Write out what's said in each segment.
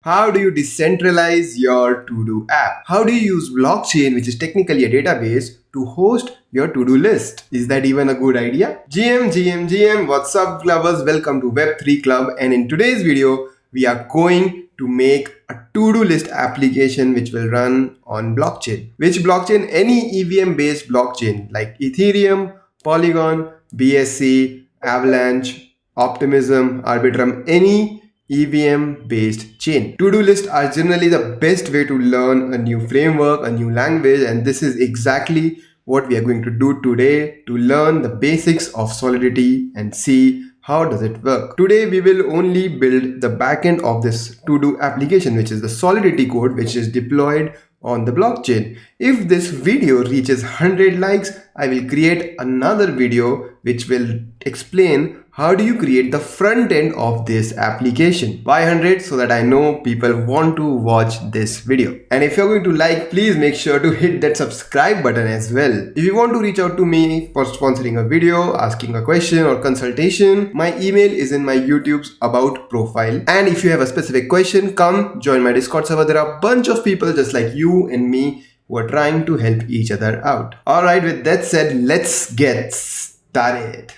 How do you decentralize your to-do app? How do you use blockchain, which is technically a database, to host your to-do list? Is that even a good idea? GM, what's up lovers? Welcome to Web3 Club, and in today's video, we are going to make a to-do list application which will run on blockchain. Which blockchain? Any EVM based blockchain like Ethereum, Polygon, BSC, Avalanche, Optimism, Arbitrum, any EVM based chain. To-do lists are generally the best way to learn a new framework, a new language, and this is exactly what we are going to do today to learn the basics of Solidity and see how does it work. Today we will only build the backend of this to-do application, which is the Solidity code which is deployed on the blockchain. If this video reaches 100 likes, I will create another video which will explain how do you create the front end of this application. Why 100? So that I know people want to watch this video. And if you're going to like, please make sure to hit that subscribe button as well. If you want to reach out to me for sponsoring a video, asking a question or consultation, my email is in my YouTube's about profile. And if you have a specific question, come join my Discord server. There are a bunch of people just like you and me who are trying to help each other out. Alright, with that said, let's get started.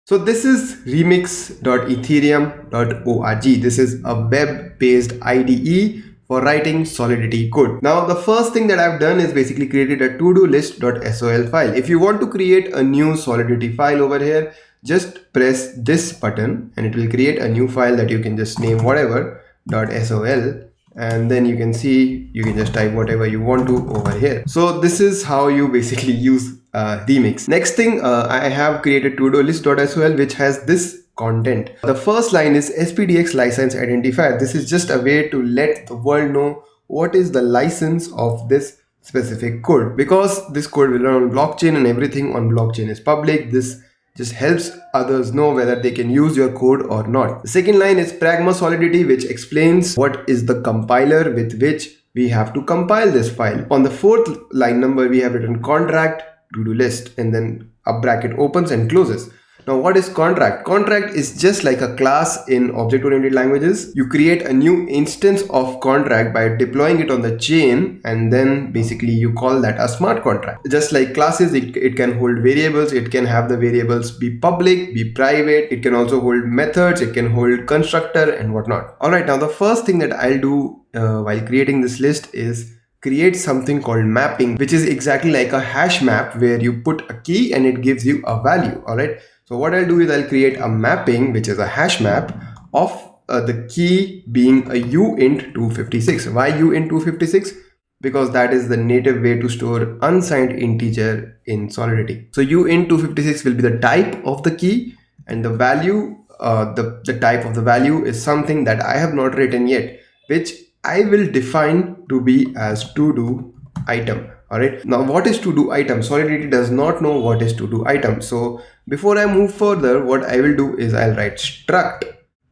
So this is remix.ethereum.org. This is a web-based IDE for writing Solidity code. Now the first thing that I've done is basically created a TodoList.sol file. If you want to create a new Solidity file over here, just press this button and it will create a new file that you can just name whatever .sol, and then you can see you can just type whatever you want to over here. So this is how you basically use remix. Next thing, I have created TodoList.sol which has this content. The first line is SPDX license identifier. This is just a way to let the world know what is the license of this specific code. Because this code will run on blockchain and everything on blockchain is public, this just helps others know whether they can use your code or not. The second line is Pragma Solidity, which explains what is the compiler with which we have to compile this file. On the fourth line number, we have written contract to-do list, and then a bracket opens and closes. Now what is contract? Contract is just like a class in object-oriented languages. You create a new instance of contract by deploying it on the chain, and then basically you call that a smart contract. Just like classes, it can hold variables, it can have the variables be public, be private, it can also hold methods, it can hold constructor and whatnot. Alright, now the first thing that I'll do while creating this list is create something called mapping, which is exactly like a hash map where you put a key and it gives you a value. Alright. So what I'll do is I'll create a mapping, which is a hash map of the key being a uint 256. Why uint 256? Because that is the native way to store unsigned integer in Solidity. So uint 256 will be the type of the key, and the value, the type of the value is something that I have not written yet, which I will define to be as TodoItem. Alright, now what is TodoItem? Solidity does not know what is TodoItem. So before I move further, what I will do is I'll write struct,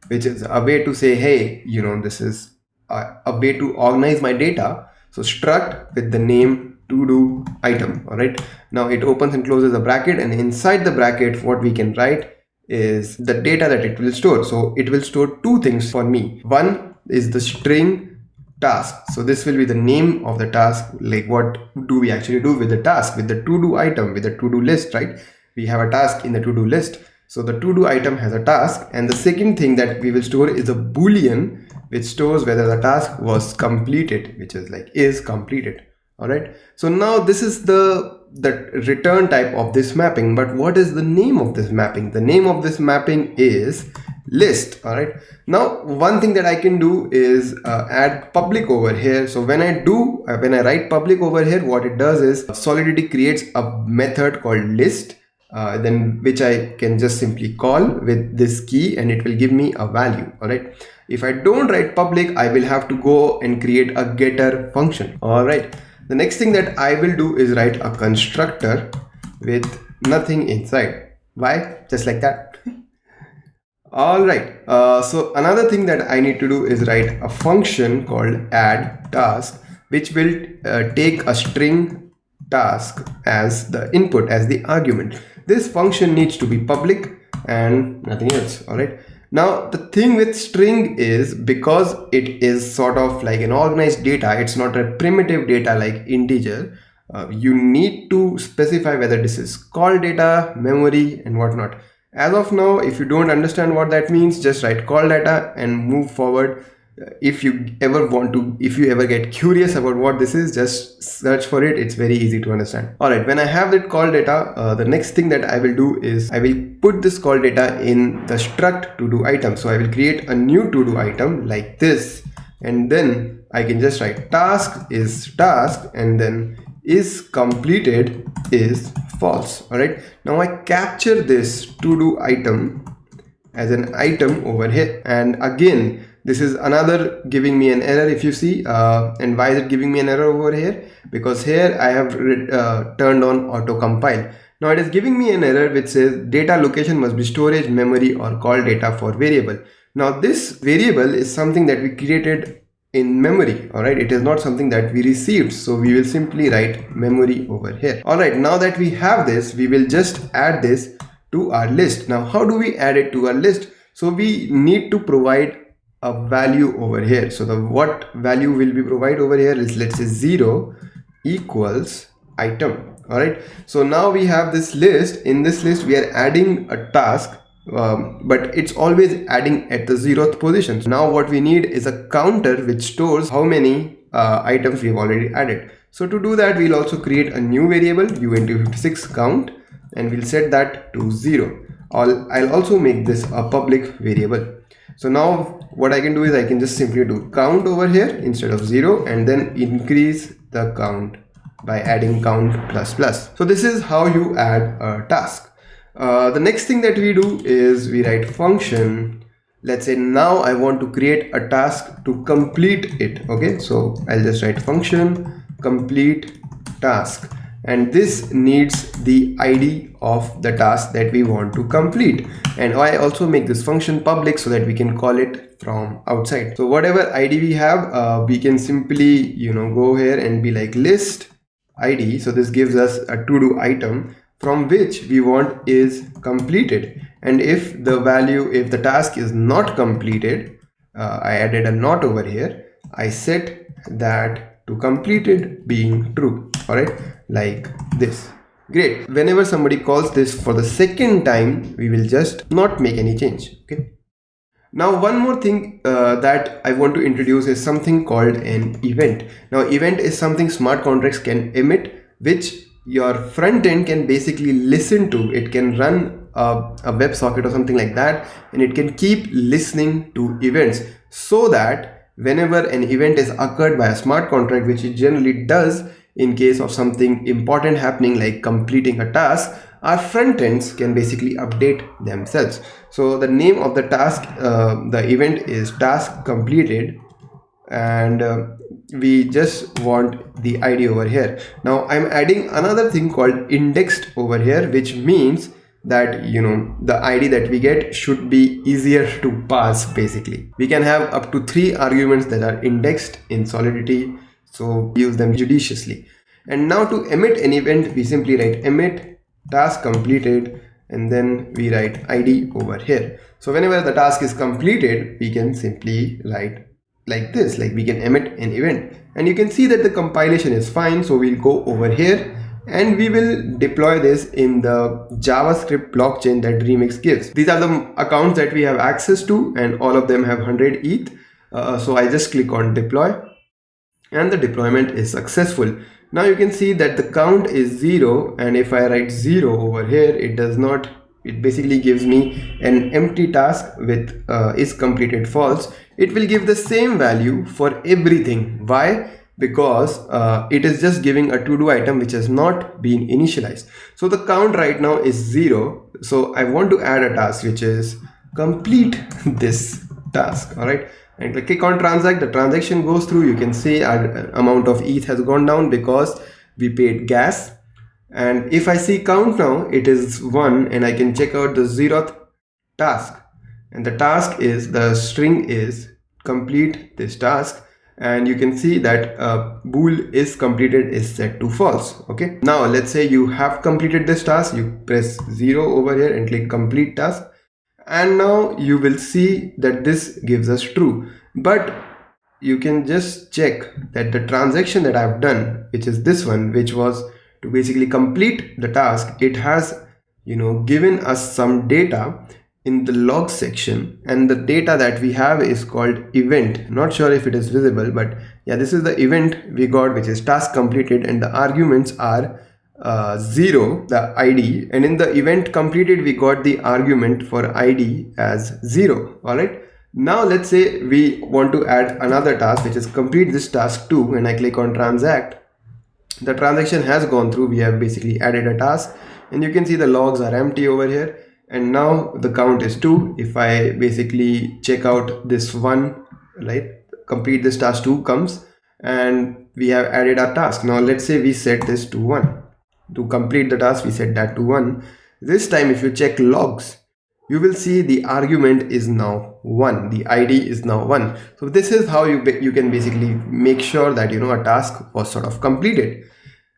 which is a way to say, hey, you know, this is a way to organize my data. So struct with the name TodoItem. Alright, now it opens and closes a bracket, and inside the bracket, what we can write is the data that it will store. So it will store two things for me. One is the string task. So this will be the name of the task, like what do we actually do with the task, with the to-do item, with the to-do list, right? We have a task in the to-do list. So the to-do item has a task, and the second thing that we will store is a boolean which stores whether the task was completed, which is like is completed. All right. So now this is the return type of this mapping, but what is the name of this mapping? The name of this mapping is list. All right, now one thing that I can do is add public over here. So when I write public over here, what it does is Solidity creates a method called list, then which I can just simply call with this key, and it will give me a value. All right, if I don't write public, I will have to go and create a getter function. All right, the next thing that I will do is write a constructor with nothing inside. Why? Just like that. All right, so another thing that I need to do is write a function called add task, which will take a string task as the input, as the argument. This function needs to be public and nothing else. All right, Now the thing with string is, because it is sort of like an organized data, it's not a primitive data like integer. You need to specify whether this is call data, memory, and whatnot. As of now, if you don't understand what that means, just write call data and move forward. If you ever get curious about what this is, just search for it. It's very easy to understand. All right, when I have that call data, the next thing that I will do is I will put this call data in the struct TodoItem. So I will create a new TodoItem like this, and then I can just write task is task, and then is completed is false. All right, now I capture this TodoItem as an item over here, and again this is another giving me an error, if you see. And why is it giving me an error over here? Because here I have turned on auto compile. Now it is giving me an error which says data location must be storage, memory, or call data for variable. Now this variable is something that we created in memory. All right, it is not something that we received, so we will simply write memory over here. All right, now that we have this, we will just add this to our list. Now how do we add it to our list? So we need to provide a value over here. So the what value will be provide over here is, let's say 0 equals item. All right, so now we have this list. In this list we are adding a task, but it's always adding at the 0th position. So now what we need is a counter which stores how many items we have already added. So to do that, we'll also create a new variable unt56 count, and we'll set that to 0. I'll also make this a public variable. So now what I can do is I can just simply do count over here instead of 0, and then increase the count by adding count plus plus. So this is how you add a task. The next thing that we do is we write function. Let's say now I want to create a task to complete it. Okay, so I'll just write function complete task, and this needs the ID of the task that we want to complete. And I also make this function public so that we can call it from outside. So whatever ID we have, we can simply go here and be like list ID. So this gives us a TodoItem from which we want is completed, and if the task is not completed, I added a not over here. I set that to completed being true. All right, like this. Great. Whenever somebody calls this for the second time, we will just not make any change. Okay. Now one more thing that I want to introduce is something called an event. Now event is something smart contracts can emit, which your front end can basically listen to. It can run a WebSocket or something like that, and it can keep listening to events, so that whenever an event is occurred by a smart contract, which it generally does in case of something important happening like completing a task, our front ends can basically update themselves. So the name of the task, the event is TaskCompleted, and we just want the ID over here. Now I'm adding another thing called indexed over here, which means that the ID that we get should be easier to pass. Basically, we can have up to 3 arguments that are indexed in Solidity, so use them judiciously. And now to emit an event, we simply write emit task completed, and then we write ID over here. So whenever the task is completed, we can simply write like this, like we can emit an event, and you can see that the compilation is fine. So we'll go over here and we will deploy this in the JavaScript blockchain that Remix gives. These are the accounts that we have access to, and all of them have 100 ETH. So I just click on deploy, and the deployment is successful. Now you can see that the count is 0, and if I write 0 over here, it basically gives me an empty task with is completed false. It will give the same value for everything. Why? Because it is just giving a TodoItem which has not been initialized. So the count right now is 0. So I want to add a task which is complete this task. All right, and click on transact. The transaction goes through. You can see our amount of ETH has gone down because we paid gas. And if I see count now, it is 1, and I can check out the 0th task, and the task is, the string is complete this task, and you can see that bool is completed is set to false. Okay, now let's say you have completed this task. You press 0 over here and click complete task, And now you will see that this gives us true, but you can just check that the transaction that I've done, which is this one, which was to basically complete the task, it has given us some data in the log section, and the data that we have is called event. Not sure if it is visible, but yeah, this is the event we got, which is task completed, and the arguments are 0, the ID, and in the event completed we got the argument for ID as 0. All right, now let's say we want to add another task, which is complete this task 2, and I click on transact. The transaction has gone through. We have basically added a task, and you can see the logs are empty over here, and now the count is 2. If I basically check out this one, right, complete this task 2 comes, and we have added our task. Now let's say we set this to 1. To complete the task, we set that to 1. This time if you check logs, you will see the argument is now 1, the ID is now 1. So this is how you can basically make sure that a task was sort of completed.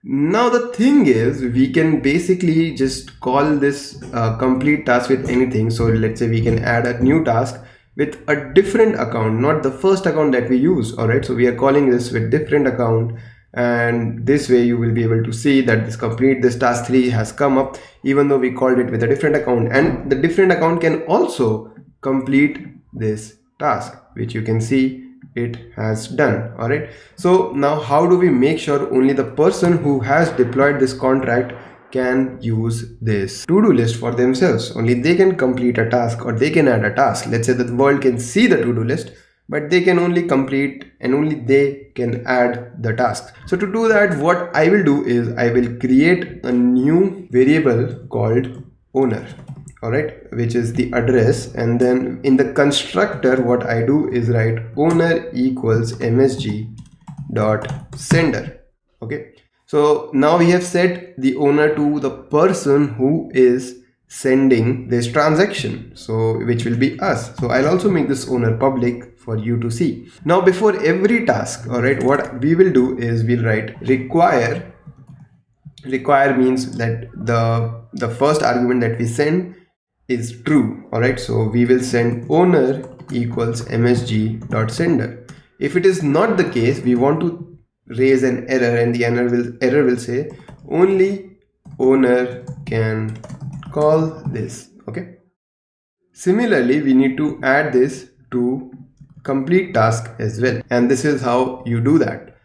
Now the thing is, we can basically just call this complete task with anything. So let's say we can add a new task with a different account, not the first account that we use. All right, so we are calling this with different account, and this way you will be able to see that this task 3 has come up even though we called it with a different account, and the different account can also complete this task, which you can see it has done. All right, so now how do we make sure only the person who has deployed this contract can use this to-do list for themselves? Only they can complete a task, or they can add a task. Let's say that the world can see the to-do list, but they can only complete and only they can add the tasks. So to do that, what I will do is I will create a new variable called owner, all right, which is the address, and then in the constructor what I do is write owner equals msg dot sender. Okay, so now we have set the owner to the person who is sending this transaction, so which will be us. So I'll also make this owner public for you to see. Now before every task, all right, what we will do is we'll write require means that the first argument that we send is true. All right, so we will send owner equals msg dot sender. If it is not the case, we want to raise an error, and the error will say only owner can call this. Okay, similarly we need to add this to complete task as well, and this is how you do that.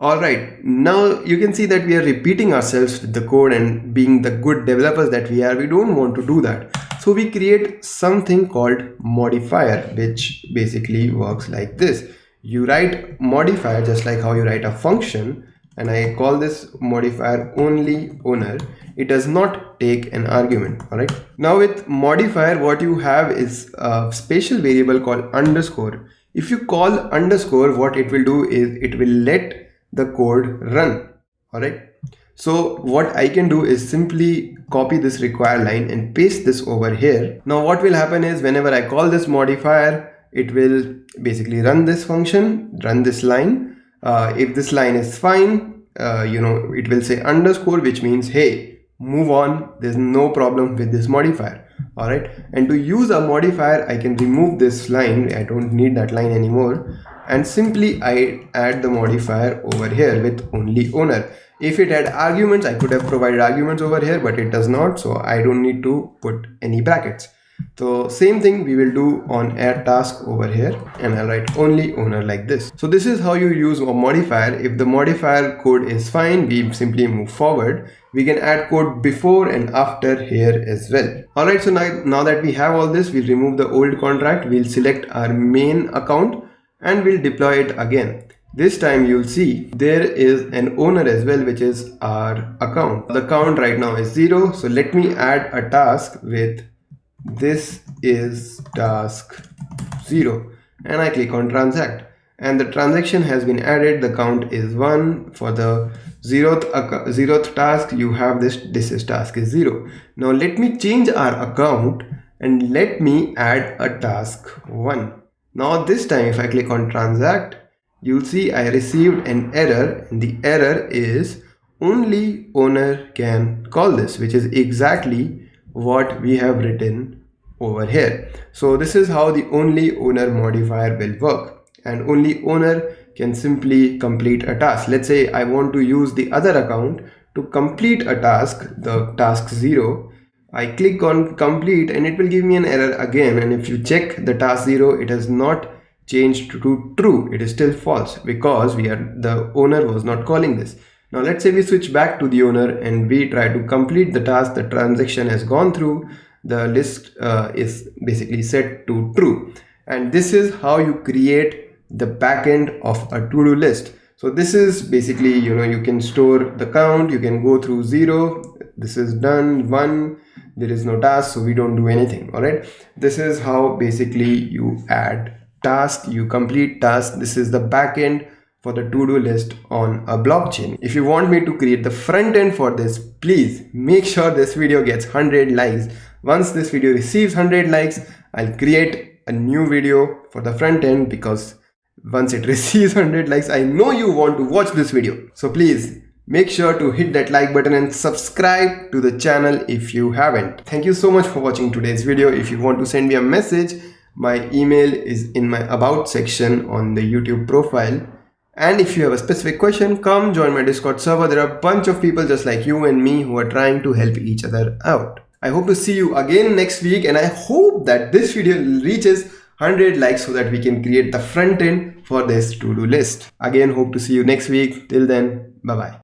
All right, now you can see that we are repeating ourselves with the code, and being the good developers that we are, we don't want to do that. So we create something called modifier, which basically works like this. You write modifier just like how you write a function, and I call this modifier only owner. It does not take an argument. All right, now with modifier what you have is a special variable called underscore. If you call underscore, what it will do is it will let the code run. All right, so what I can do is simply copy this require line and paste this over here. Now what will happen is whenever I call this modifier, it will basically run this function, run this line. If this line is fine, it will say underscore, which means hey, move on, there's no problem with this modifier. All right, and to use a modifier I can remove this line. I don't need that line anymore, and simply I add the modifier over here with only owner. If it had arguments, I could have provided arguments over here, but it does not, so I don't need to put any brackets. So same thing we will do on add task over here, and I'll write only owner like this. So this is how you use a modifier. If the modifier code is fine, we simply move forward. We can add code before and after here as well. All right, so now that we have all this, we'll remove the old contract. We'll select our main account and we'll deploy it again. This time you'll see there is an owner as well, which is our account. The count right now is 0. So let me add a task with this is task 0, and I click on transact, and the transaction has been added. The count is 1. For the zeroth task, you have this is task is 0. Now let me change our account and let me add a task 1. Now this time if I click on transact, you'll see I received an error, and the error is only owner can call this, which is exactly what we have written over here. So this is how the only owner modifier will work, and only owner can simply complete a task. Let's say I want to use the other account to complete a task, the task 0. I click on complete and it will give me an error again, and if you check the task 0, it has not changed to true. It is still false because the owner was not calling this. Now let's say we switch back to the owner and we try to complete the task. The transaction has gone through, the list is basically set to true, and this is how you create the backend of a to-do list. So this is basically, you can store the count, you can go through 0, this is done, 1, there is no task, so we don't do anything. All right, this is how basically you add task, you complete task. This is the backend for the to-do list on a blockchain. If you want me to create the front end for this, please make sure this video gets 100 likes. Once this video receives 100 likes, I'll create a new video for the front end, because once it receives 100 likes, I know you want to watch this video. So please make sure to hit that like button and subscribe to the channel if you haven't. Thank you so much for watching today's video. If you want to send me a message, my email is in my about section on the YouTube profile. And if you have a specific question, come join my Discord server. There are a bunch of people just like you and me who are trying to help each other out. I hope to see you again next week, and I hope that this video reaches 100 likes so that we can create the front end for this to-do list. Again, hope to see you next week. Till then, bye-bye.